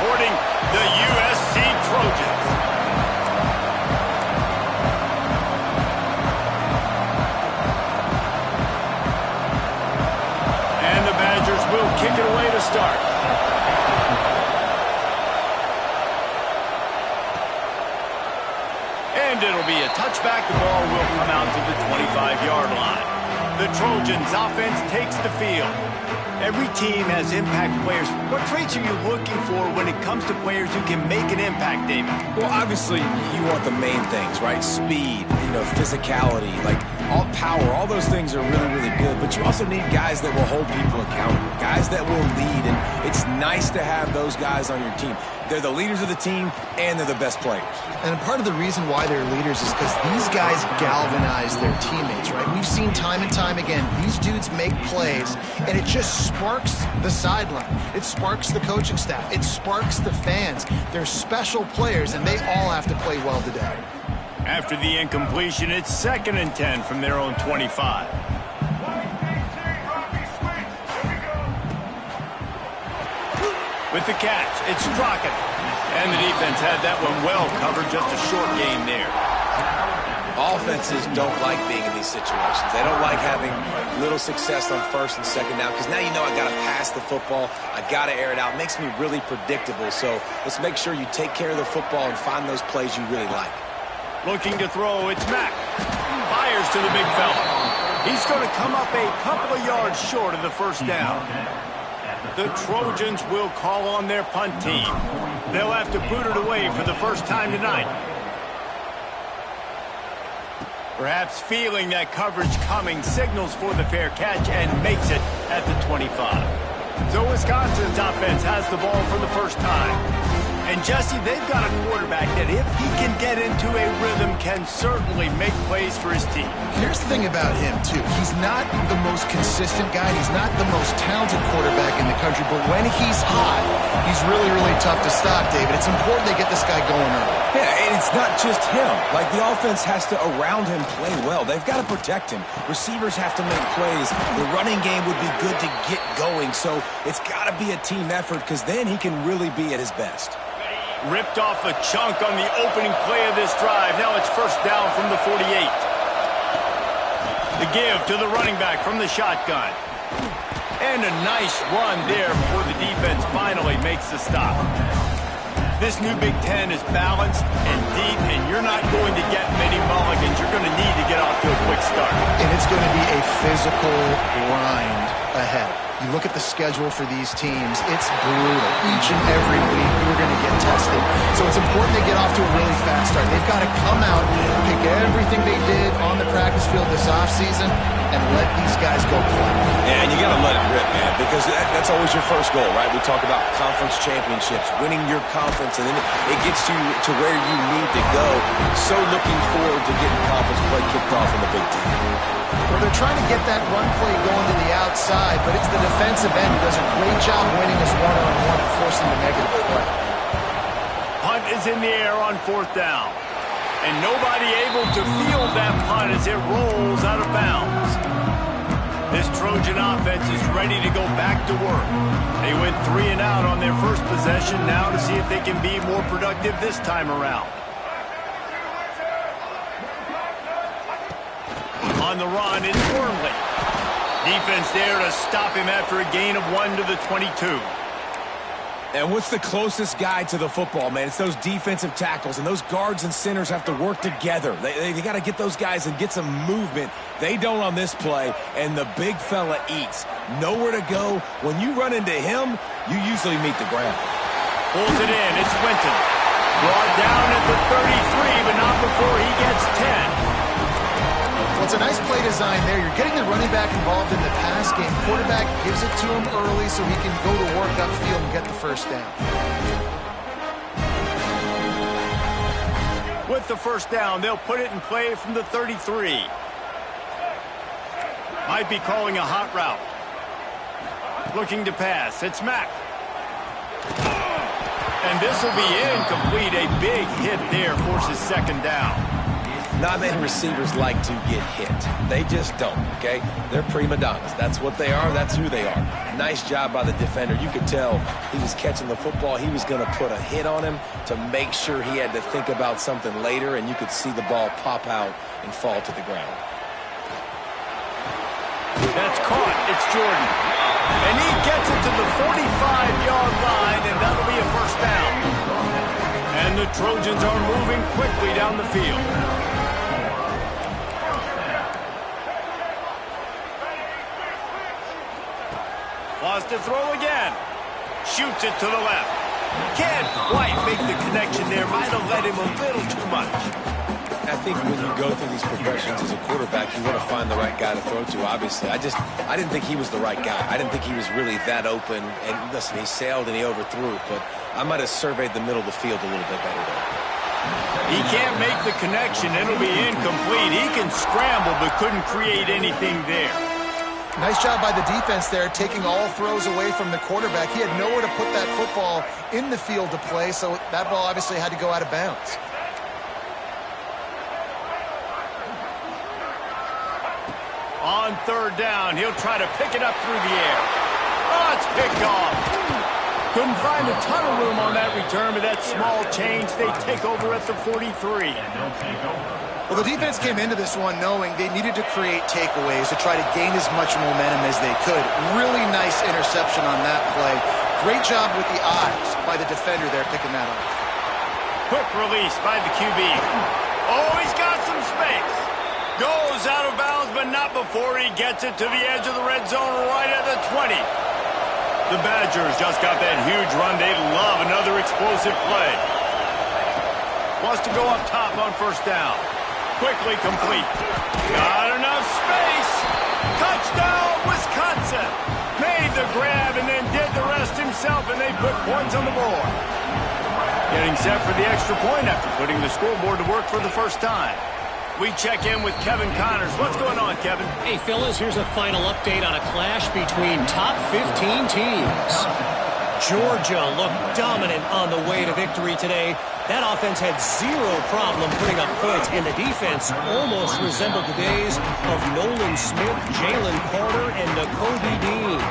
supporting the USC Trojans. And the Badgers will kick it away to start. And it'll be a touchback. The ball will come out to the 25-yard line. The Trojans offense takes the field. Every team has impact players. What traits are you looking for when it comes to players who can make an impact, David? Well, obviously, you want the main things, right? Speed, physicality, like all power, all those things are really, really good. But you also need guys that will hold people accountable, guys that will lead. And it's nice to have those guys on your team. They're the leaders of the team, and they're the best players. And part of the reason why they're leaders is because these guys galvanize their teammates, right? We've seen time and time again, these dudes make plays, and it just sparks the sideline. It sparks the coaching staff. It sparks the fans. They're special players, and they all have to play well today. After the incompletion, it's 2nd and 10 from their own 25. With the catch, it's Crockett. And the defense had that one well covered, just a short gain there. Offenses don't like being in these situations. They don't like having little success on 1st and 2nd down because now you know I got to pass the football. I got to air it out. It makes me really predictable. So let's make sure you take care of the football and find those plays you really like. Looking to throw, it's Mack. Fires to the big fella. He's going to come up a couple of yards short of the first down. The Trojans will call on their punt team. They'll have to boot it away for the first time tonight. Perhaps feeling that coverage coming, signals for the fair catch and makes it at the 25. So Wisconsin's offense has the ball for the first time. And Jesse, they've got a quarterback that if he can get into a rhythm can certainly make plays for his team. Here's the thing about him, too. He's not the most consistent guy. He's not the most talented quarterback in the country. But when he's hot, he's really, really tough to stop, David. It's important they get this guy going early. Yeah, and it's not just him. Like, the offense has to, around him, play well. They've got to protect him. Receivers have to make plays. The running game would be good to get going. So it's got to be a team effort because then he can really be at his best. Ripped off a chunk on the opening play of this drive. Now it's first down from the 48. The give to the running back from the shotgun. And a nice run there before the defense finally makes the stop. This new Big Ten is balanced and deep, and you're not going to get many mulligans. You're going to need to get off to a quick start. And it's going to be a physical grind ahead. You look at the schedule for these teams, it's brutal. Each and every week, you're going to get tested. So it's important they get off to a really fast start. They've got to come out, pick everything they did on the practice field this offseason, and let these guys go play. Yeah, and you got to let it rip, man, because that's always your first goal, right? We talk about conference championships, winning your conference, and then it gets you to where you need to go. So looking forward to getting conference play kicked off in the Big Ten. Well, they're trying to get that run play going to the outside, but it's the defensive end who does a great job winning his one-on-one and forcing the negative play. Punt is in the air on 4th down. And nobody able to field that punt as it rolls out of bounds. This Trojan offense is ready to go back to work. They went 3 and out on their first possession, now to see if they can be more productive this time around. On the run, it's Wormley. Defense there to stop him after a gain of 1 to the 22. And what's the closest guy to the football, man? It's those defensive tackles, and those guards and centers have to work together. They got to get those guys and get some movement. They don't on this play, and the big fella eats. Nowhere to go. When you run into him, you usually meet the ground. Pulls it in. It's Winton. Brought down at the 33, but not before he gets 10. Well, it's a nice play design there. You're getting the running back involved in the pass game. Quarterback gives it to him early so he can go to work upfield and get the first down. With the first down, they'll put it in play from the 33. Might be calling a hot route. Looking to pass. It's Mack. And this will be incomplete. A big hit there forces 2nd down. Not many receivers like to get hit. They just don't, okay? They're prima donnas. That's what they are. That's who they are. Nice job by the defender. You could tell he was catching the football. He was going to put a hit on him to make sure he had to think about something later, and you could see the ball pop out and fall to the ground. That's caught. It's Jordan. And he gets it to the 45-yard line, and that'll be a first down. And the Trojans are moving quickly down the field. Wants to throw again. Shoots it to the left. Can't quite make the connection there. Might have led him a little too much. I think when you go through these progressions as a quarterback, you want to find the right guy to throw to, obviously. I didn't think he was the right guy. I didn't think he was really that open. And listen, he sailed and he overthrew it, but I might have surveyed the middle of the field a little bit better there. He can't make the connection. It'll be incomplete. He can scramble, but couldn't create anything there. Nice job by the defense there, taking all throws away from the quarterback. He had nowhere to put that football in the field to play, so that ball obviously had to go out of bounds. On third down, he'll try to pick it up through the air. Oh, it's picked off. Couldn't find a ton of room on that return, but that small change, they take over at the 43. Well, the defense came into this one knowing they needed to create takeaways to try to gain as much momentum as they could. Really nice interception on that play. Great job with the eyes by the defender there picking that up. Quick release by the QB. Oh, he's got some space. Goes out of bounds, but not before he gets it to the edge of the red zone right at the 20. The Badgers just got that huge run. They love another explosive play. Wants to go up top on first down. Quickly complete. Got enough space. Touchdown, Wisconsin. Made the grab and then did the rest himself, and they put points on the board. Getting set for the extra point after putting the scoreboard to work for the first time. We check in with Kevin Connors. What's going on, Kevin? Hey, fellas, here's a final update on a clash between top 15 teams. Georgia looked dominant on the way to victory today. That offense had zero problem putting up points, and the defense almost resembled the days of Nolan Smith, Jalen Carter, and Nakobe Dean.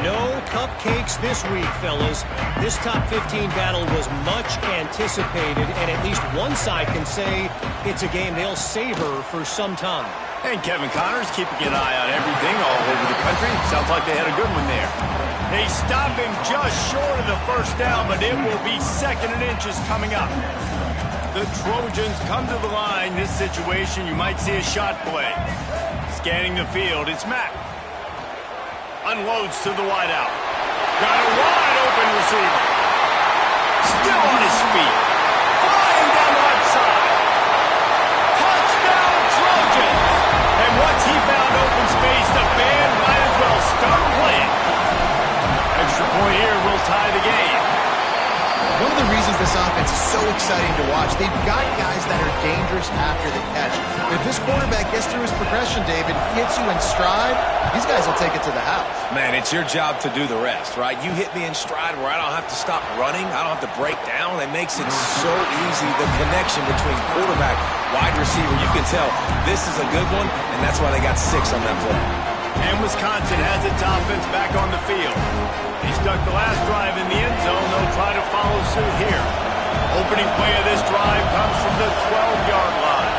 No cupcakes this week, fellas. This top 15 battle was much anticipated, and at least one side can say it's a game they'll savor for some time. And Kevin Connors keeping an eye on everything all over the country. Sounds like they had a good one there. They stop him just short of the first down, but it will be second and inches coming up. The Trojans come to the line. This situation, you might see a shot play. Scanning the field, it's Mack. Unloads to the wideout. Got a wide open receiver. Still on his feet. Flying down the left side. Touchdown Trojans. And once he found open space, the band might as well start playing. Extra point here will tie the game. One of the reasons this offense is so exciting to watch, they've got guys that are dangerous after the catch. If this quarterback gets through his progression, David, hits you in stride, these guys will take it to the house. Man, it's your job to do the rest, right? You hit me in stride where I don't have to stop running. I don't have to break down. It makes it so easy. The connection between quarterback, wide receiver, you can tell this is a good one, and that's why they got 6 on that play. And Wisconsin has its offense back on the field. He stuck the last drive in the end zone. They'll try to follow suit here. Opening play of this drive comes from the 12-yard line.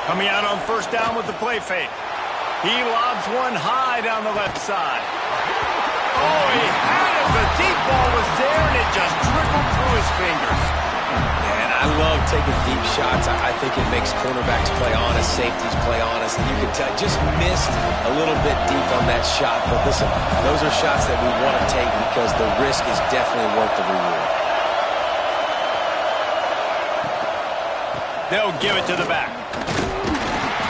Coming out on first down with the play fake. He lobs one high down the left side. Oh, he had it. The deep ball was there, and it just trickled through his fingers. And I love taking deep shots. I think it makes cornerbacks play honest, safeties play honest, and you can tell just missed a little bit deep on that shot. But listen, those are shots that we want to take because the risk is definitely worth the reward. They'll give it to the back.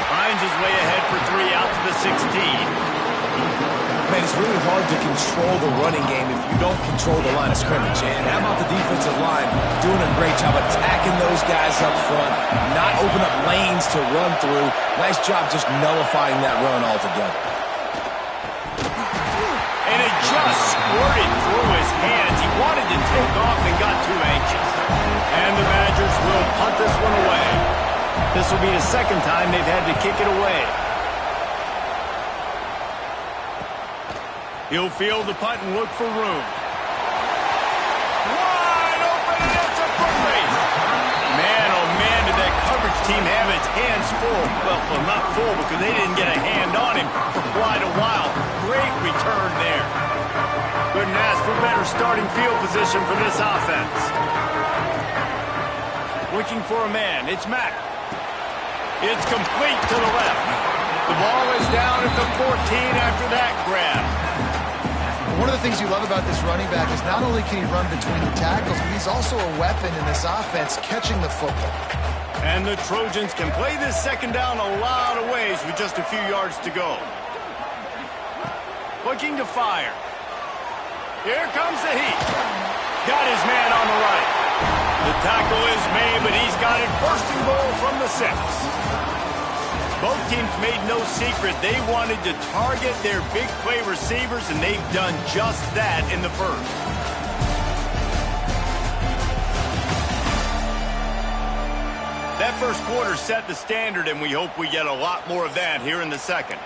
Finds his way ahead for 3 out to the 16. Man, it's really hard to control the running game if you don't control the line of scrimmage. And how about the defensive line doing a great job attacking those guys up front, not open up lanes to run through. Nice job just nullifying that run altogether. And it just squirted through his hands. He wanted to take off and got too anxious. And the Badgers will punt this one away. This will be the second time they've had to kick it away. He'll field the punt and look for room. Wide open, and it's a foot race. Man, oh man, did that coverage team have its hands full. Well, not full because they didn't get a hand on him for quite a while. Great return there. Couldn't ask for better starting field position for this offense. Looking for a man. It's Mack. It's complete to the left. The ball is down at the 14 after that grab. One of the things you love about this running back is not only can he run between the tackles, but he's also a weapon in this offense catching the football. And the Trojans can play this second down a lot of ways with just a few yards to go. Looking to fire. Here comes the heat. Got his man on the right. The tackle is made, but he's got it first and goal from the 6. Both teams made no secret they wanted to target their big play receivers, and they've done just that in the first. That first quarter set the standard, and we hope we get a lot more of that here in the second.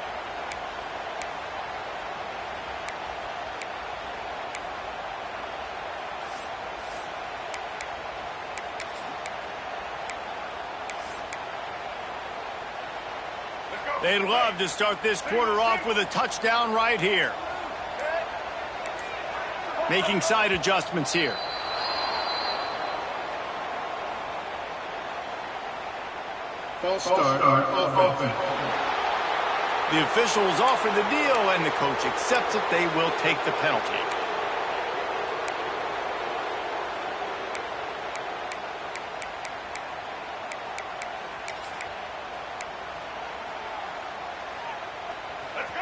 They'd love to start this quarter off with a touchdown right here. Making side adjustments here. False start offense. The officials offer the deal, and the coach accepts it. They will take the penalty.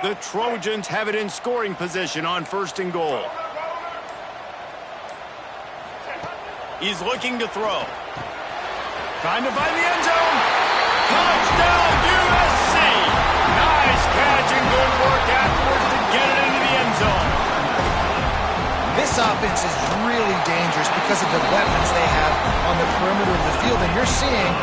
The Trojans have it in scoring position on first and goal. He's looking to throw. Trying to find the end zone. Touchdown, USC! Nice catch and good work afterwards to get it into the end zone. This offense is really dangerous because of the weapons they have on the perimeter of the field. And you're seeing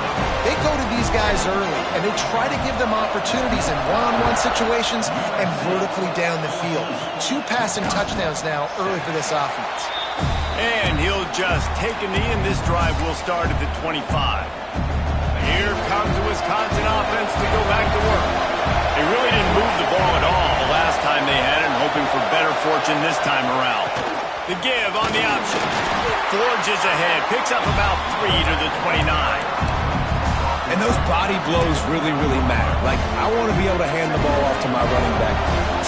they go to these guys early, and they try to give them opportunities in one-on-one situations and vertically down the field. 2 passing touchdowns now early for this offense. And he'll just take a knee, and this drive will start at the 25. Here comes the Wisconsin offense to go back to work. They really didn't move the ball at all the last time they had it, and hoping for better fortune this time around. The give on the option. Forges ahead, picks up about 3 to the 29. And those body blows really, really matter. Like, I want to be able to hand the ball off to my running back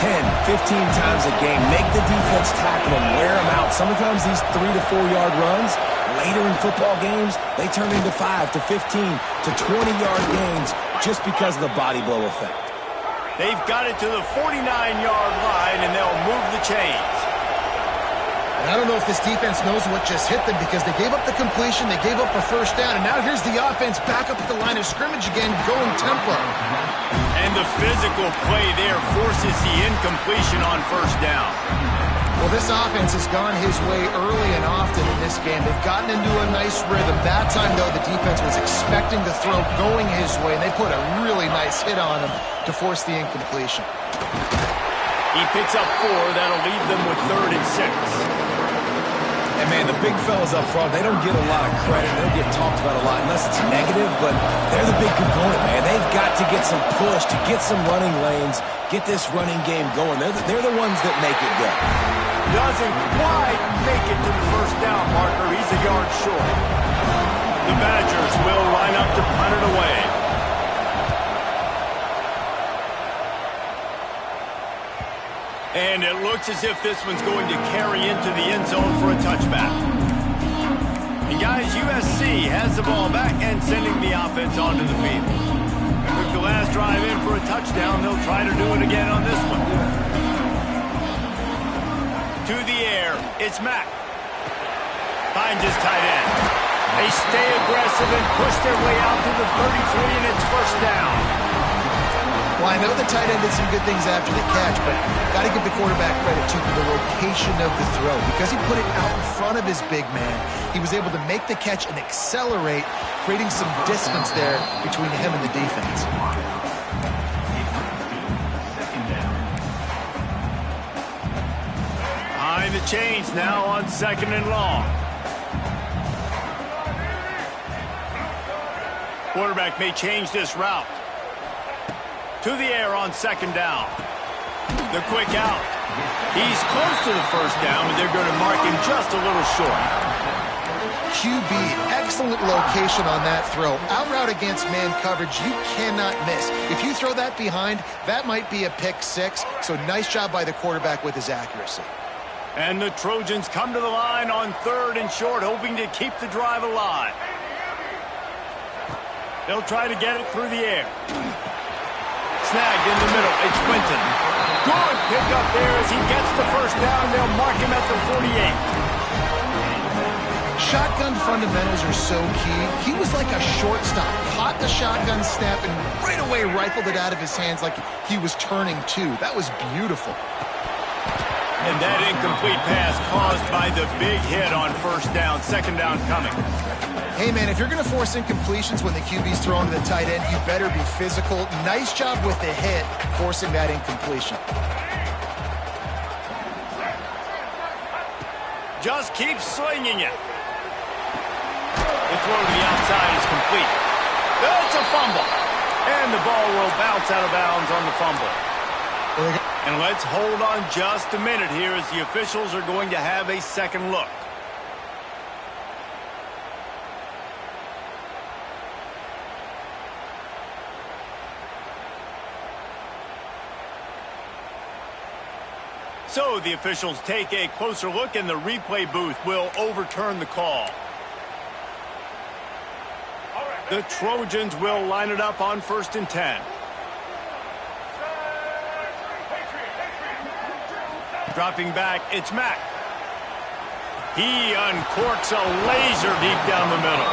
10, 15 times a game. Make the defense tackle them, wear them out. Sometimes these 3 to 4 yard runs, later in football games, they turn into 5 to 15 to 20-yard gains just because of the body blow effect. They've got it to the 49-yard line, and they'll move the chains. And I don't know if this defense knows what just hit them because they gave up the completion, they gave up a first down, and now here's the offense back up at the line of scrimmage again, going tempo. And the physical play there forces the incompletion on first down. Well, this offense has gone his way early and often in this game. They've gotten into a nice rhythm. That time, though, the defense was expecting the throw going his way, and they put a really nice hit on him to force the incompletion. He picks up 4. That'll leave them with 3rd and 6. And, man, the big fellas up front, they don't get a lot of credit. They don't get talked about a lot unless it's negative, but they're the big component, man. They've got to get some push, to get some running lanes, get this running game going. They're the ones that make it go. Doesn't quite make it to the first down marker. He's a yard short. The Badgers will line up to punt it away. And it looks as if this one's going to carry into the end zone for a touchback. And guys, USC has the ball back and sending the offense onto the field. They took the last drive in for a touchdown. They'll try to do it again on this one. To the air, it's Mack. Finds his tight end. They stay aggressive and push their way out to the 33, and it's first down. Well, I know the tight end did some good things after the catch, but got to give the quarterback credit, too, for the location of the throw. Because he put it out in front of his big man, he was able to make the catch and accelerate, creating some distance there between him and the defense. Behind the chains now on 2nd and long. Quarterback may change this route. To the air on 2nd down. The quick out. He's close to the first down, and they're going to mark him just a little short. QB, excellent location on that throw. Out route against man coverage, you cannot miss. If you throw that behind, that might be a pick six. So nice job by the quarterback with his accuracy. And the Trojans come to the line on 3rd and short, hoping to keep the drive alive. They'll try to get it through the air. Snagged in the middle. It's Winton. Good pick up there as he gets the first down. They'll mark him at the 48. Shotgun fundamentals are so key. He was like a shortstop. Caught the shotgun snap and right away rifled it out of his hands like he was turning two. That was beautiful. And that incomplete pass caused by the big hit on 1st down. 2nd down coming. Hey, man, if you're going to force incompletions when the QB's throwing to the tight end, you better be physical. Nice job with the hit, forcing that incompletion. Just keep slinging it. The throw to the outside is complete. That's a fumble. And the ball will bounce out of bounds on the fumble. And let's hold on just a minute here as the officials are going to have a second look. So the officials take a closer look, and the replay booth will overturn the call. The Trojans will line it up on 1st and 10. Dropping back, it's Mack. He uncorks a laser deep down the middle.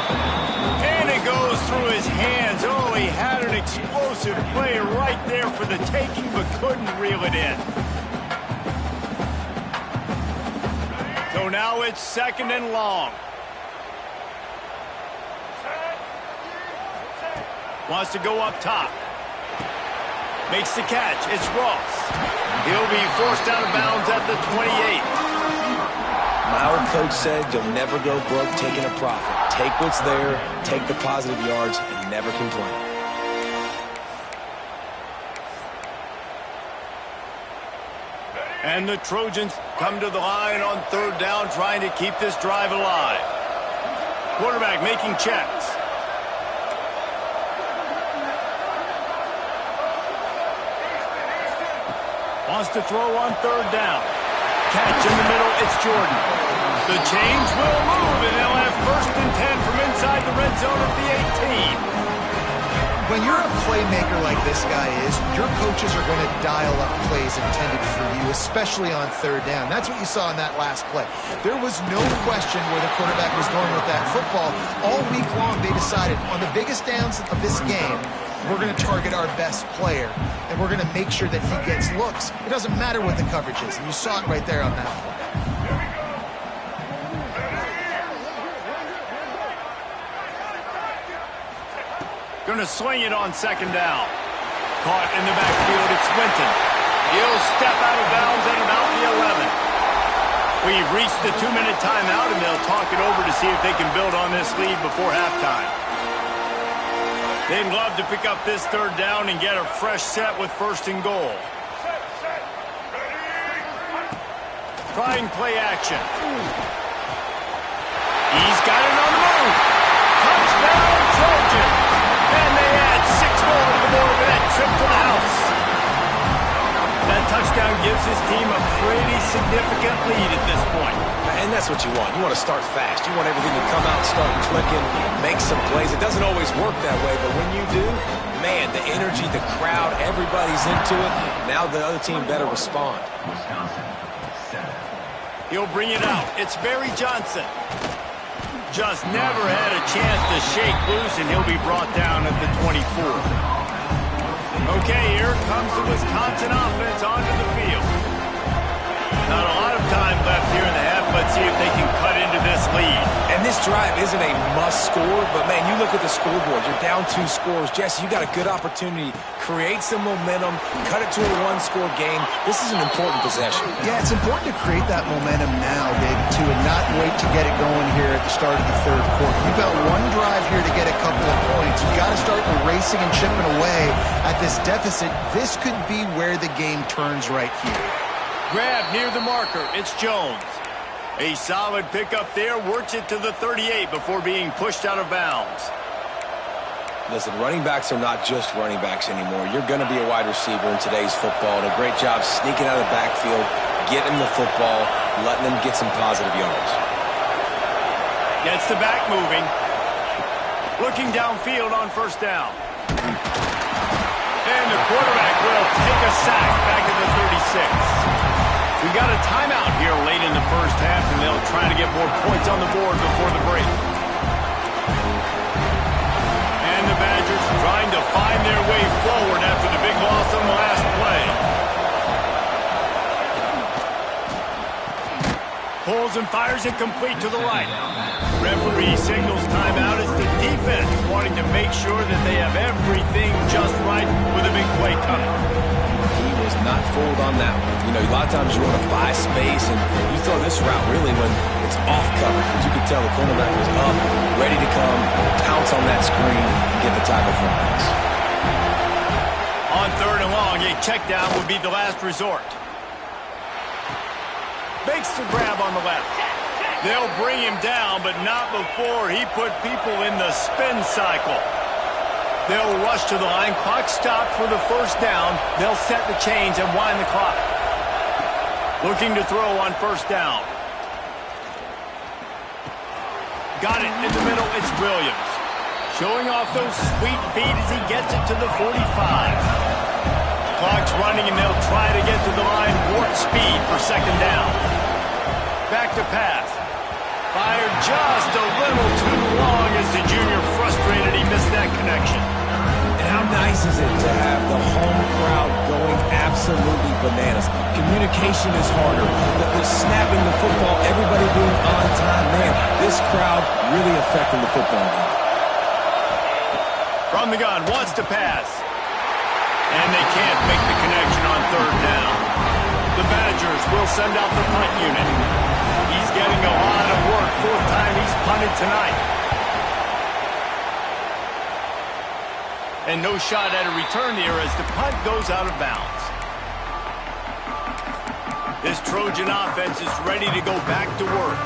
And it goes through his hands. Oh, he had an explosive play right there for the taking, but couldn't reel it in. So now it's 2nd and long. Wants to go up top. Makes the catch. It's Ross. He'll be forced out of bounds at the 28. Our coach said you'll never go broke taking a profit. Take what's there, take the positive yards, and never complain. And the Trojans come to the line on 3rd down, trying to keep this drive alive. Quarterback making checks. Wants to throw on 3rd down. Catch in the middle, it's Jordan. The chains will move, and they'll have 1st and 10 from inside the red zone at the 18. When you're a playmaker like this guy is, your coaches are going to dial up plays intended for you, especially on 3rd down. That's what you saw in that last play. There was no question where the quarterback was going with that football. All week long, they decided on the biggest downs of this game, we're going to target our best player, and we're going to make sure that he gets looks. It doesn't matter what the coverage is, and you saw it right there on that play. Going to swing it on 2nd down. Caught in the backfield, it's Winton. He'll step out of bounds at about the 11. We've reached the 2-minute timeout, and they'll talk it over to see if they can build on this lead before halftime. They'd love to pick up this 3rd down and get a fresh set with 1st and goal. Trying play action. He's got it on the move. Touchdown, Trojan. And they add 6 more to the board with that trip to the house. That touchdown gives his team a pretty significant lead at this point. And that's what you want. You want to start fast. You want everything to come out, start clicking, make some plays. It doesn't always work that way, but when you do, man, the energy, the crowd, everybody's into it. Now the other team better respond. He'll bring it out. It's Barry Johnson. Just never had a chance to shake loose, and he'll be brought down at the 24. Okay, here comes the Wisconsin offense onto the field. Not a lot of time left here in the half. Let's see if they can cut into this lead. And this drive isn't a must score, but, man, you look at the scoreboard. You're down 2 scores. Jesse, you got a good opportunity. Create some momentum. Cut it to a 1-score game. This is an important possession. Yeah, it's important to create that momentum now, baby, too, and not wait to get it going here at the start of the third quarter. You've got one drive here to get a couple of points. You've got to start erasing and chipping away at this deficit. This could be where the game turns right here. Grab near the marker. It's Jones. A solid pickup there. Works it to the 38 before being pushed out of bounds. Listen, running backs are not just running backs anymore. You're going to be a wide receiver in today's football. And a great job sneaking out of the backfield, getting the football, letting them get some positive yards. Gets the back moving. Looking downfield on first down. And the quarterback will take a sack back at the 36. We got a timeout here late in the first half, and they'll try to get more points on the board before the break. And the Badgers trying to find their way forward after the big loss on the last play. Pulls and fires it complete to the right. Referee signals timeout. It's the defense wanting to make sure that they have everything just right with a big play coming. He was not fooled on that one. You know, a lot of times you want to buy space, and you throw this route really when it's off cover. But you could tell the cornerback was up, ready to come, pounce on that screen, and get the tackle for us. On third and long, a check down would be the last resort. Makes the grab on the left. They'll bring him down, but not before he put people in the spin cycle. They'll rush to the line. Clock stopped for the first down. They'll set the chains and wind the clock. Looking to throw on first down. Got it in the middle. It's Williams. Showing off those sweet feet as he gets it to the 45. Clock's running, and they'll try to get to the line. Warp speed for second down. Back to pass. Fired just a little too long as the junior frustrated. He missed that connection. And how nice is it to have the home crowd going absolutely bananas? Communication is harder. The snapping the football, everybody being on time. Man, this crowd really affecting the football game. From the gun, wants to pass. And they can't make the connection on third down. The Badgers will send out the punt unit. He's getting a lot of work. Fourth time he's punted tonight. And no shot at a return here as the punt goes out of bounds. This Trojan offense is ready to go back to work.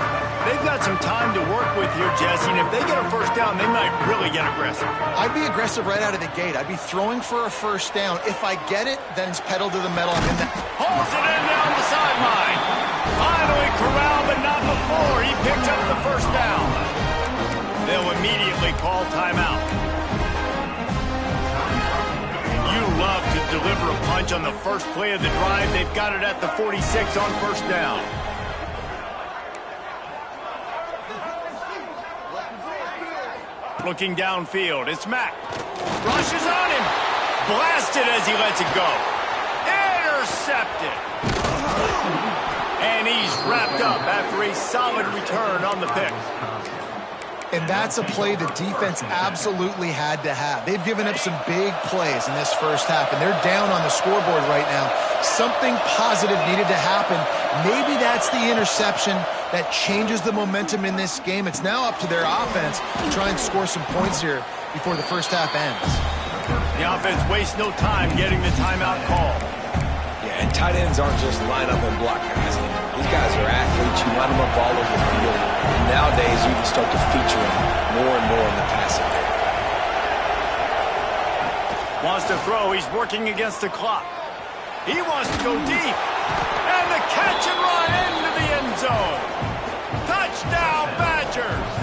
They've got some time to work with here, Jesse, and if they get a first down, they might really get aggressive. I'd be aggressive right out of the gate. I'd be throwing for a first down. If I get it, then it's pedal to the metal. I'm in that. Hauls it in down the sideline. Finally corralled, but not before he picked up the first down. They'll immediately call timeout. You love to deliver a punch on the first play of the drive. They've got it at the 46 on first down. Looking downfield, it's Mack. Rushes on him. Blasted as he lets it go. Intercepted. And he's wrapped up after a solid return on the pick. And that's a play the defense absolutely had to have. They've given up some big plays in this first half, and they're down on the scoreboard right now. Something positive needed to happen. Maybe that's the interception that changes the momentum in this game. It's now up to their offense to try and score some points here before the first half ends. The offense wastes no time getting the timeout call. Yeah, and tight ends aren't just line up and block guys anymore. These guys are athletes. You line them up all over the field. And nowadays, you can start to feature them more and more in the passing game. Wants to throw. He's working against the clock. He wants to go deep. And the catch and run into the end zone. Touchdown, Badgers.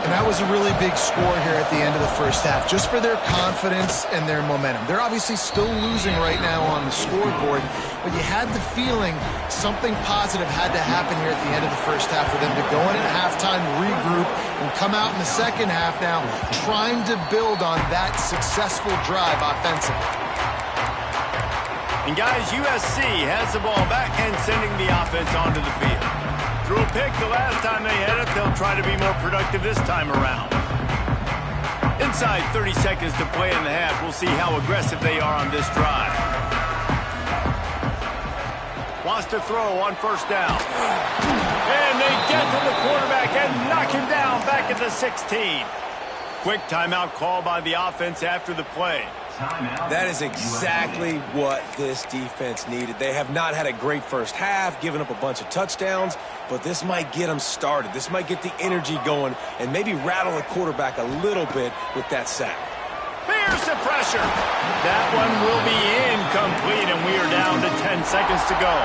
And and that was a really big score here at the end of the first half, just for their confidence and their momentum. They're obviously still losing right now on the scoreboard, but you had the feeling something positive had to happen here at the end of the first half for them to go in at halftime, regroup, and come out in the second half now trying to build on that successful drive offensively. And guys, USC has the ball back and sending the offense onto the field. Threw a pick the last time they had it. They'll try to be more productive this time around. Inside 30 seconds to play in the half. We'll see how aggressive they are on this drive. Wants to throw on first down. And they get to the quarterback and knock him down back at the 16. Quick timeout call by the offense after the play. That is exactly what this defense needed. They have not had a great first half, given up a bunch of touchdowns, but this might get them started. This might get the energy going and maybe rattle the quarterback a little bit with that sack. Here's the pressure. That one will be incomplete, and we are down to 10 seconds to go.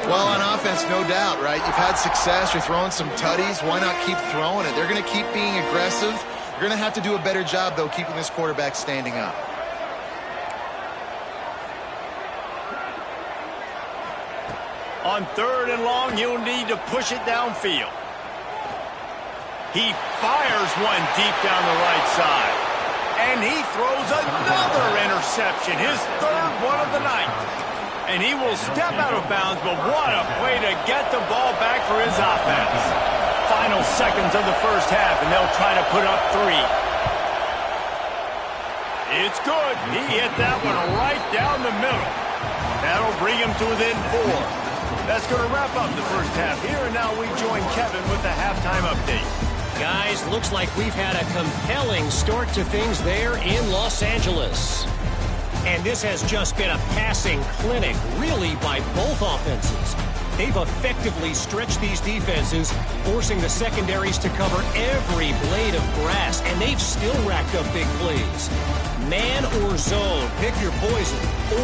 Well, on offense, no doubt, right? You've had success. You're throwing some tutties. Why not keep throwing it? They're going to keep being aggressive. You're going to have to do a better job, though, keeping this quarterback standing up. On third and long, you'll need to push it downfield. He fires one deep down the right side. And he throws another interception, his third one of the night. And he will step out of bounds, but what a play to get the ball back for his offense. Final seconds of the first half, and they'll try to put up 3. It's good. He hit that one right down the middle. That'll bring him to within 4. That's going to wrap up the first half here, and now we join Kevin with the halftime update. Guys, looks like we've had a compelling start to things there in Los Angeles. And this has just been a passing clinic, really, by both offenses. They've effectively stretched these defenses, forcing the secondaries to cover every blade of grass, and they've still racked up big plays. Man or zone, pick your poison,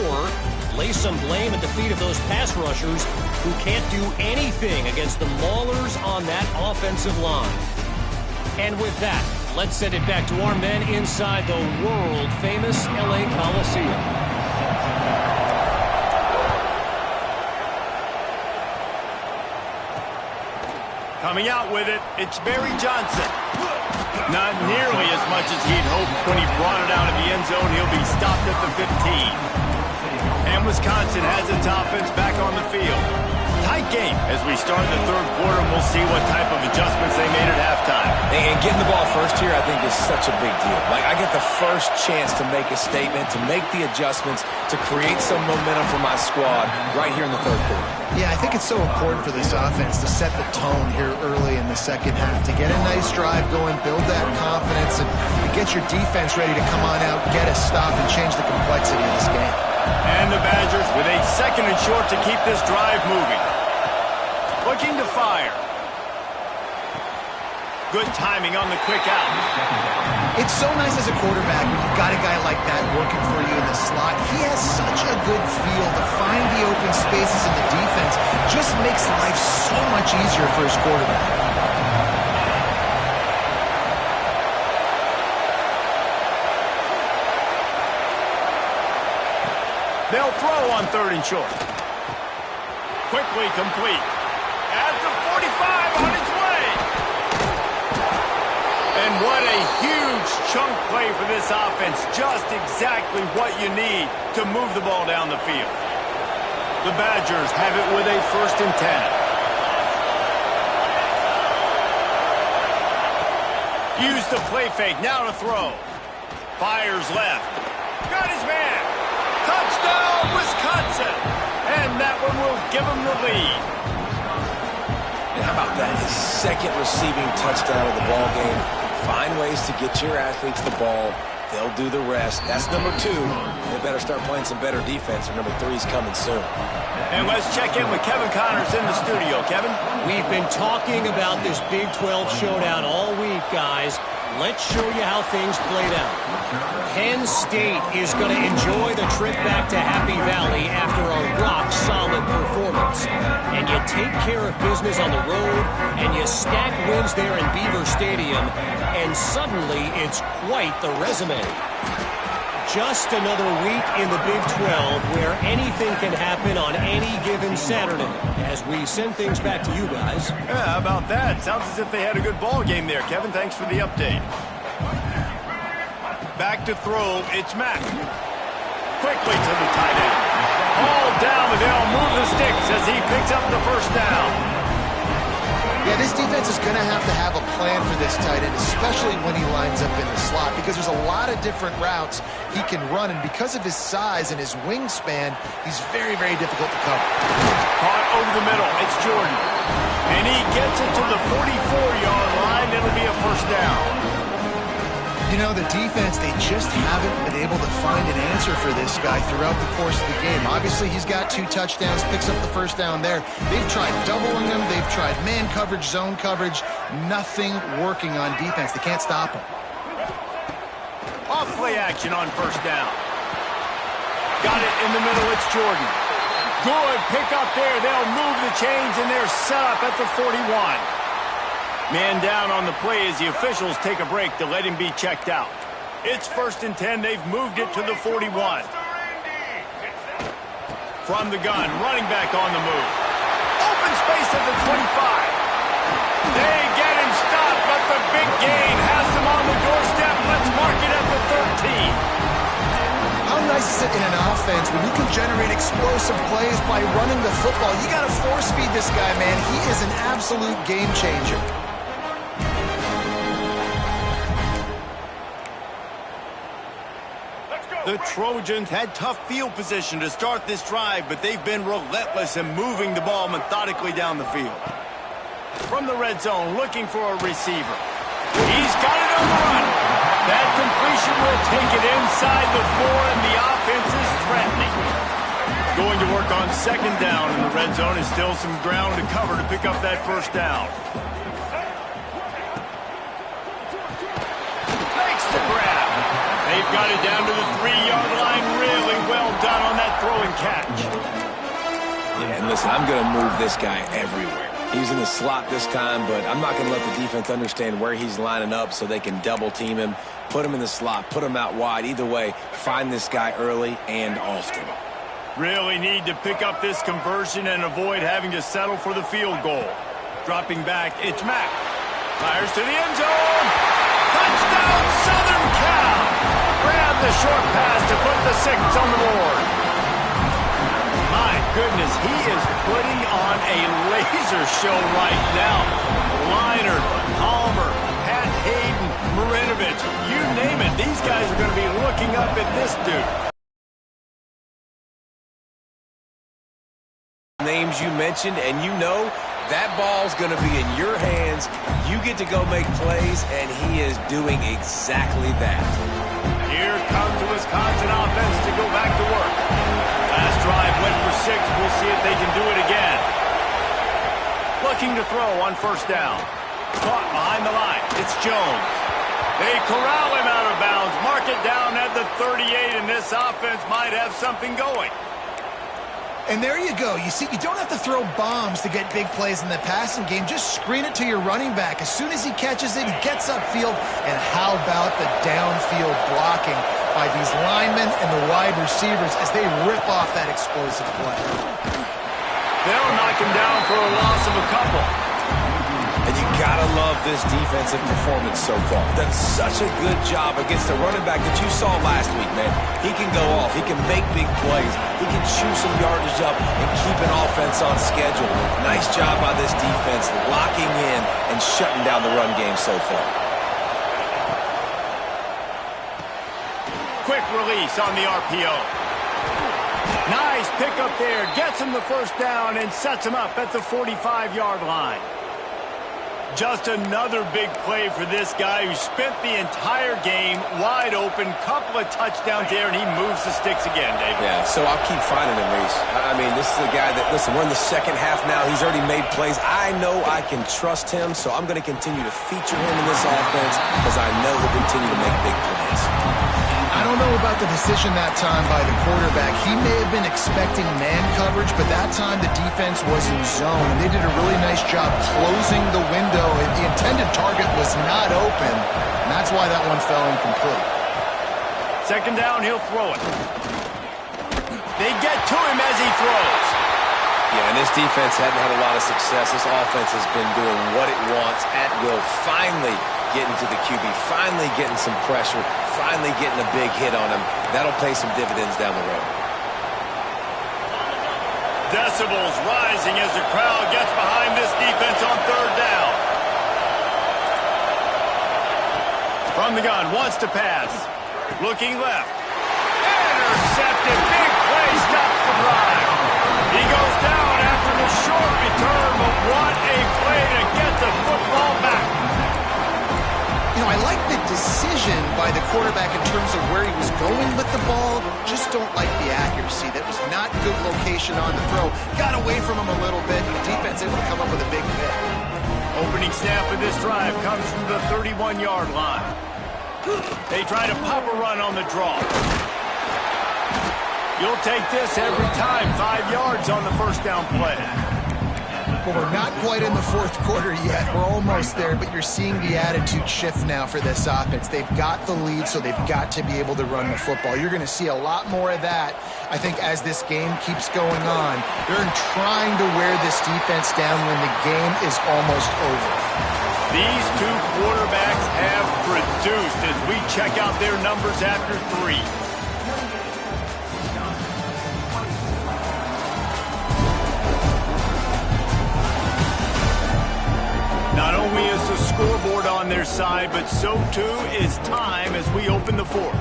or lay some blame at the feet of those pass rushers who can't do anything against the maulers on that offensive line. And with that, let's send it back to our men inside the world-famous LA Coliseum. Coming out with it, it's Barry Johnson. Not nearly as much as he'd hoped when he brought it out of the end zone. He'll be stopped at the 15. And Wisconsin has its offense back on the field. Tight game as we start the third quarter, and we'll see what type of adjustments they made at halftime. And getting the ball first here, I think, is such a big deal. Like, I get the first chance to make a statement, to make the adjustments, to create some momentum for my squad right here in the third quarter. Yeah, I think it's so important for this offense to set the tone here early in the second half, to get a nice drive going, build that confidence, and get your defense ready to come on out, get a stop, and change the complexity of this game. And the Badgers with a second and short to keep this drive moving. Looking to fire. Good timing on the quick out. It's so nice as a quarterback when you've got a guy like that working for you in the slot. He has such a good feel to find the open spaces in the defense. Just makes life so much easier for his quarterback. They'll throw on third and short. Quickly complete. At the 45 on its way. And what a huge chunk play for this offense. Just exactly what you need to move the ball down the field. The Badgers have it with a 1st and 10. Use the play fake. Now to throw. Fires left. Got his man. Touchdown, Wisconsin! And that one will give them the lead. And how about that? His second receiving touchdown of the ball game. Find ways to get your athletes the ball. They'll do the rest. That's number 2. They better start playing some better defense, or number 3's coming soon. And let's check in with Kevin Connors in the studio. Kevin? We've been talking about this Big 12 showdown all week, guys. Let's show you how things played out. Penn State is going to enjoy the trip back to Happy Valley after a rock-solid performance. And you take care of business on the road, and you stack wins there in Beaver Stadium, and suddenly it's quite the resume. Just another week in the Big 12 where anything can happen on any given Saturday. As we send things back to you guys. Yeah, how about that? Sounds as if they had a good ball game there, Kevin. Thanks for the update. Back to throw, it's Mack. Quickly to the tight end. Ball down, but they'll move the sticks as he picks up the first down. Yeah, this defense is going to have a plan for this tight end, especially when he lines up in the slot, because there's a lot of different routes he can run, and because of his size and his wingspan, he's very, very difficult to cover. Caught over the middle, it's Jordan. And he gets it to the 44-yard line. It'll be a first down. You know, the defense, they just haven't been able to find an answer for this guy throughout the course of the game. Obviously, he's got 2 touchdowns, picks up the first down there. They've tried doubling him. They've tried man coverage, zone coverage. Nothing working on defense. They can't stop him. Off play action on first down. Got it in the middle. It's Jordan. Good pick up there. They'll move the chains, and they're set up at the 41. Man down on the play as the officials take a break to let him be checked out. It's 1st and 10. They've moved it to the 41. From the gun, running back on the move. Open space at the 25. They get him stopped, but the big gain has them on the doorstep. Let's mark it at the 13. How nice is it in an offense when you can generate explosive plays by running the football? You got to force feed this guy, man. He is an absolute game changer. The Trojans had tough field position to start this drive, but they've been relentless in moving the ball methodically down the field. From the red zone, looking for a receiver. He's got it on the run. That completion will take it inside the 4, and the offense is threatening. Going to work on 2nd down in the red zone is still some ground to cover to pick up that first down. Makes the grab. They've got it down to the 3-yard line. Really well done on that throw and catch. Yeah, and listen, I'm going to move this guy everywhere. He's in the slot this time, but I'm not going to let the defense understand where he's lining up so they can double-team him, put him in the slot, put him out wide. Either way, find this guy early and often. Really need to pick up this conversion and avoid having to settle for the field goal. Dropping back, it's Mack. Fires to the end zone. Touchdown, Southern Cal. Grab the short pass to put the 6 on the board. My goodness, he is putting on a laser show right now. Leinart, Palmer, Pat Hayden, Marinovich, you name it. These guys are going to be looking up at this dude. Names you mentioned, and you know that ball's going to be in your hands. You get to go make plays, and he is doing exactly that. Here comes the Wisconsin offense to go back to work. Last drive went for 6. We'll see if they can do it again. Looking to throw on first down. Caught behind the line. It's Jones. They corral him out of bounds. Mark it down at the 38, and this offense might have something going. And there you go. You see, you don't have to throw bombs to get big plays in the passing game. Just screen it to your running back. As soon as he catches it, he gets upfield. And how about the downfield blocking by these linemen and the wide receivers as they rip off that explosive play? They'll knock him down for a loss of a couple. And you gotta love this defensive performance so far. Done such a good job against the running back that you saw last week, man. He can go off. He can make big plays. He can chew some yardage up and keep an offense on schedule. Nice job by this defense locking in and shutting down the run game so far. Quick release on the RPO. Nice pickup there. Gets him the first down and sets him up at the 45-yard line. Just another big play for this guy who spent the entire game wide open, couple of touchdowns there, and he moves the sticks again, David. Yeah, so I'll keep finding him, Reese. I mean, this is a guy that, listen, we're in the second half now. He's already made plays. I know I can trust him, so I'm going to continue to feature him in this offense because I know he'll continue to make big plays. I don't know about the decision that time by the quarterback. He may have been expecting man coverage, but that time the defense was in zone. They did a really nice job closing the window. The intended target was not open, and that's why that one fell incomplete. Second down, he'll throw it. They get to him as he throws. Yeah, and this defense hadn't had a lot of success. This offense has been doing what it wants at will. Finally getting to the QB, finally getting some pressure, finally getting a big hit on him. That'll pay some dividends down the road. Decibels rising as the crowd gets behind this defense on third down. From the gun, wants to pass. Looking left. Intercepted. Big play, stops the drive. He goes down after the short return, but what a play to get the football back. You know, I like the decision by the quarterback in terms of where he was going with the ball. Just don't like the accuracy. That was not good location on the throw. Got away from him a little bit, and the defense able to come up with a big pick. Opening snap of this drive comes from the 31-yard line. They try to pop a run on the draw. You'll take this every time. 5 yards on the first down play. Well, we're not quite in the fourth quarter yet. We're almost there, but you're seeing the attitude shift now for this offense. They've got the lead, so they've got to be able to run the football. You're going to see a lot more of that, I think, as this game keeps going on. They're trying to wear this defense down when the game is almost over. These two quarterbacks have produced as we check out their numbers after 3. Not only is the scoreboard on their side, but so too is time as we open the fourth.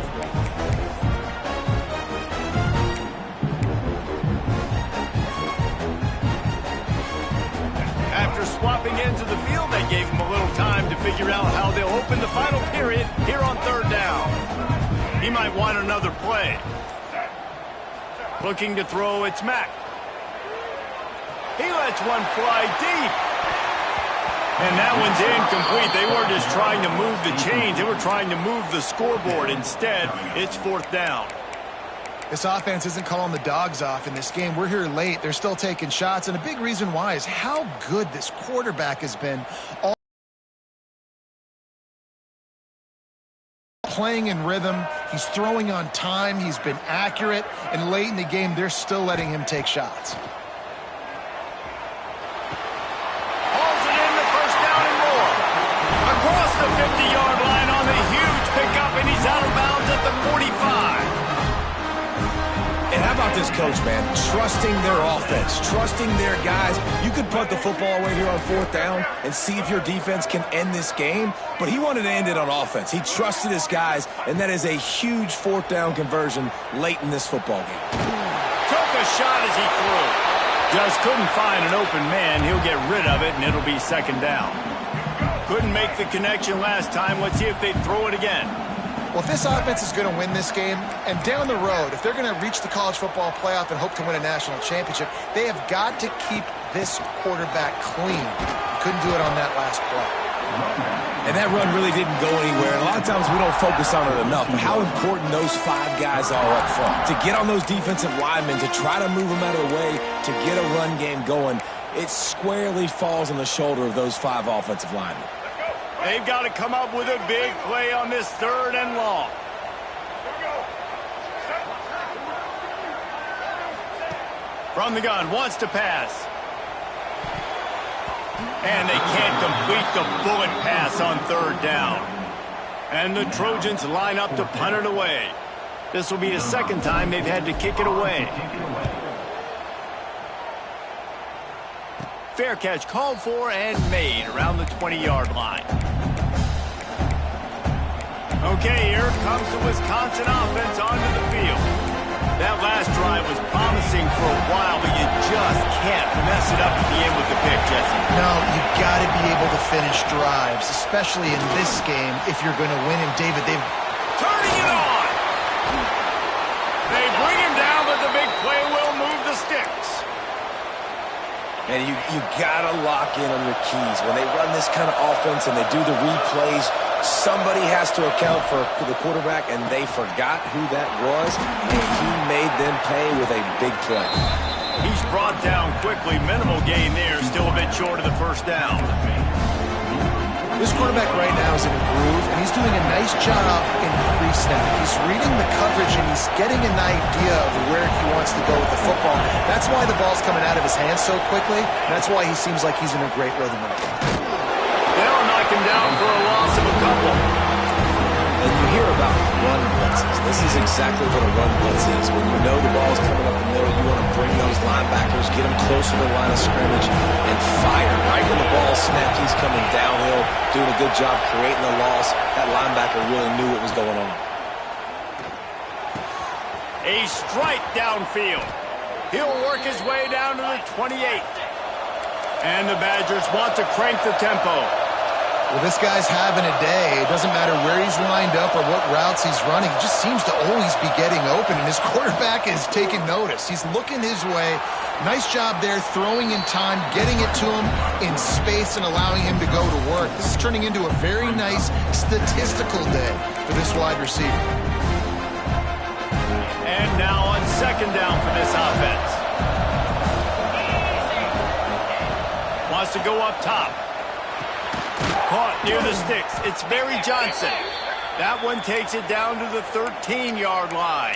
After swapping into the field, they gave him a little time to figure out how they'll open the final period here on third down. He might want another play. Looking to throw, it's Mack. He lets one fly deep. And that one's incomplete. They weren't just trying to move the chains. They were trying to move the scoreboard. Instead, it's fourth down. This offense isn't calling the dogs off in this game. We're here late. They're still taking shots, and a big reason why is how good this quarterback has been. All playing in rhythm. He's throwing on time. He's been accurate. And late in the game, they're still letting him take shots. Across the 50-yard line on the huge pickup, and he's out of bounds at the 45. And how about this coach, man? Trusting their offense, trusting their guys. You could punt the football away here on fourth down and see if your defense can end this game, but he wanted to end it on offense. He trusted his guys, and that is a huge fourth down conversion late in this football game. Took a shot as he threw. Just couldn't find an open man. He'll get rid of it, and it'll be second down. Couldn't make the connection last time. Let's see if they throw it again. Well, if this offense is going to win this game, and down the road, if they're going to reach the college football playoff and hope to win a national championship, they have got to keep this quarterback clean. Couldn't do it on that last play. And that run really didn't go anywhere. And a lot of times we don't focus on it enough. But how important those 5 guys are up front. To get on those defensive linemen, to try to move them out of the way, to get a run game going, it squarely falls on the shoulder of those 5 offensive linemen. They've got to come up with a big play on this third and long. From the gun, wants to pass. And they can't complete the bullet pass on third down. And the Trojans line up to punt it away. This will be the second time they've had to kick it away. Fair catch called for and made around the 20-yard line. Okay, here comes the Wisconsin offense onto the field. That last drive was promising for a while, but you just can't mess it up at the end with the pick, Jesse. No, you got to be able to finish drives, especially in this game if you're going to win. And David, they've turning it on. They bring him down, but the big play will move the sticks. And you got to lock in on your keys. When they run this kind of offense and they do the replays, somebody has to account for the quarterback, and they forgot who that was, and he made them pay with a big play. He's brought down quickly. Minimal gain there. Still a bit short of the first down. This quarterback right now is in a groove, and he's doing a nice job in pre-snap. He's reading the coverage, and he's getting an idea of where he wants to go with the football. That's why the ball's coming out of his hands so quickly. That's why he seems like he's in a great rhythm right now. They'll knock him down for a loss of a couple. And you hear about run blitzes. This is exactly what a run blitz is. When you know the ball's coming up the middle, you want to bring those linebackers, get them closer to the line of scrimmage, and fire. Right when the ball snapped, he's coming downhill, doing a good job creating the loss. That linebacker really knew what was going on. A strike downfield. He'll work his way down to the 28. And the Badgers want to crank the tempo. Well, this guy's having a day. It doesn't matter where he's lined up or what routes he's running. He just seems to always be getting open, and his quarterback is taking notice. He's looking his way. Nice job there, throwing in time, getting it to him in space and allowing him to go to work. This is turning into a very nice statistical day for this wide receiver. And now on second down for this offense. Wants to go up top. Caught near the sticks. It's Barry Johnson. That one takes it down to the 13-yard line.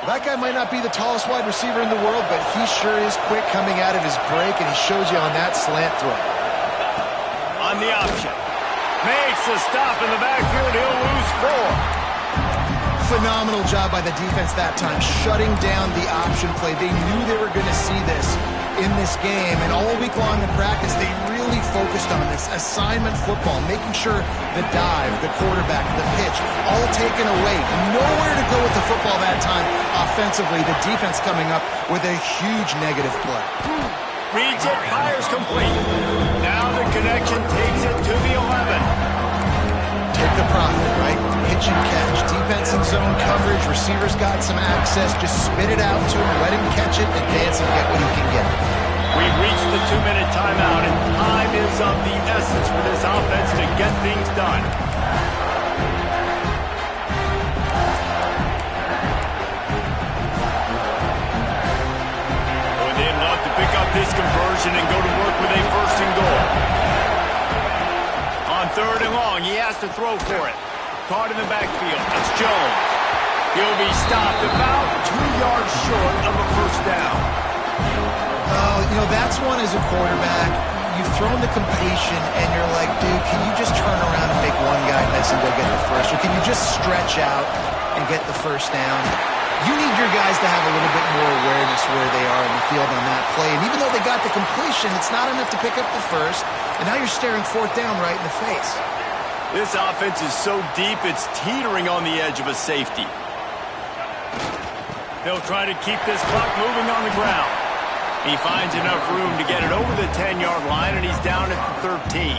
Well, that guy might not be the tallest wide receiver in the world, but he sure is quick coming out of his break, and he shows you on that slant throw. On the option. Makes a stop in the backfield. He'll lose 4. Phenomenal job by the defense that time, shutting down the option play. They knew they were going to see this in this game, and all week long in practice, they really focused on this assignment football, making sure the dive, the quarterback, the pitch, all taken away. Nowhere to go with the football that time offensively. The defense coming up with a huge negative play. Reads it, fires complete. Now the connection takes it to the 11. Take the profit, right? Pitch and catch. Defense in zone coverage. Receivers got some access. Just spit it out to him. Let him catch it, advance, and get what he can get. We've reached the 2-minute timeout, and time is of the essence for this offense to get things done. Boy, they'd love to pick up this conversion and go to work with a first and goal. On third and long, he has to throw for it. Caught in the backfield. It's Jones. He'll be stopped about 2 yards short of a first down. Oh, you know, that's one as a quarterback. You've thrown the completion, and you're like, dude, can you just turn around and make one guy miss and go get the first? Or can you just stretch out and get the first down? You need your guys to have a little bit more awareness where they are in the field on that play. And even though they got the completion, it's not enough to pick up the first. And now you're staring fourth down right in the face. This offense is so deep, it's teetering on the edge of a safety. They'll try to keep this clock moving on the ground. He finds enough room to get it over the 10-yard line, and he's down at the 13.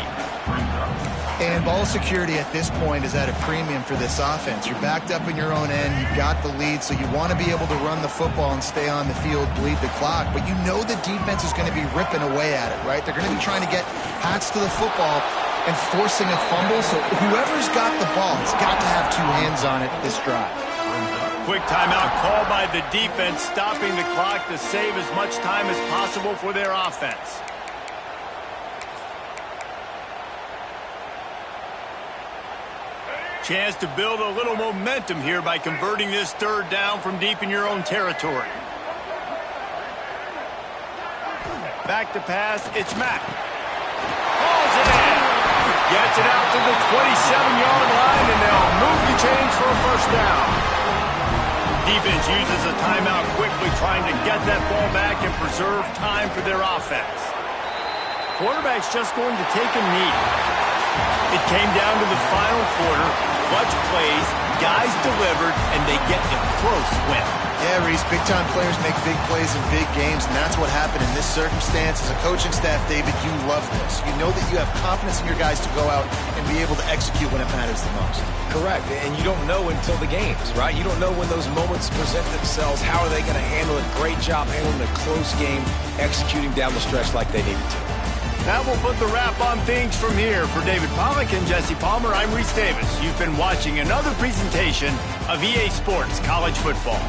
And ball security at this point is at a premium for this offense. You're backed up in your own end. You've got the lead, so you want to be able to run the football and stay on the field, bleed the clock. But you know the defense is going to be ripping away at it, right? They're going to be trying to get hats to the football and forcing a fumble. So whoever's got the ball has got to have 2 hands on it this drive. Quick timeout called by the defense, stopping the clock to save as much time as possible for their offense. Chance to build a little momentum here by converting this third down from deep in your own territory. Back to pass, it's Mack. Hauls it in. Gets it out to the 27-yard line, and they'll move the chains for a first down. Defense uses a timeout quickly, trying to get that ball back and preserve time for their offense. Quarterback's just going to take a knee. It came down to the final quarter. Clutch plays, guys delivered, and they get a close win. Yeah, Reese, big-time players make big plays in big games, and that's what happened in this circumstance. As a coaching staff, David, you love this. You know that you have confidence in your guys to go out and be able to execute when it matters the most. Correct, and you don't know until the games, right? You don't know when those moments present themselves. How are they going to handle it? Great job handling a close game, executing down the stretch like they needed to. That will put the wrap on things from here. For David Pollack and Jesse Palmer, I'm Reese Davis. You've been watching another presentation of EA Sports College Football.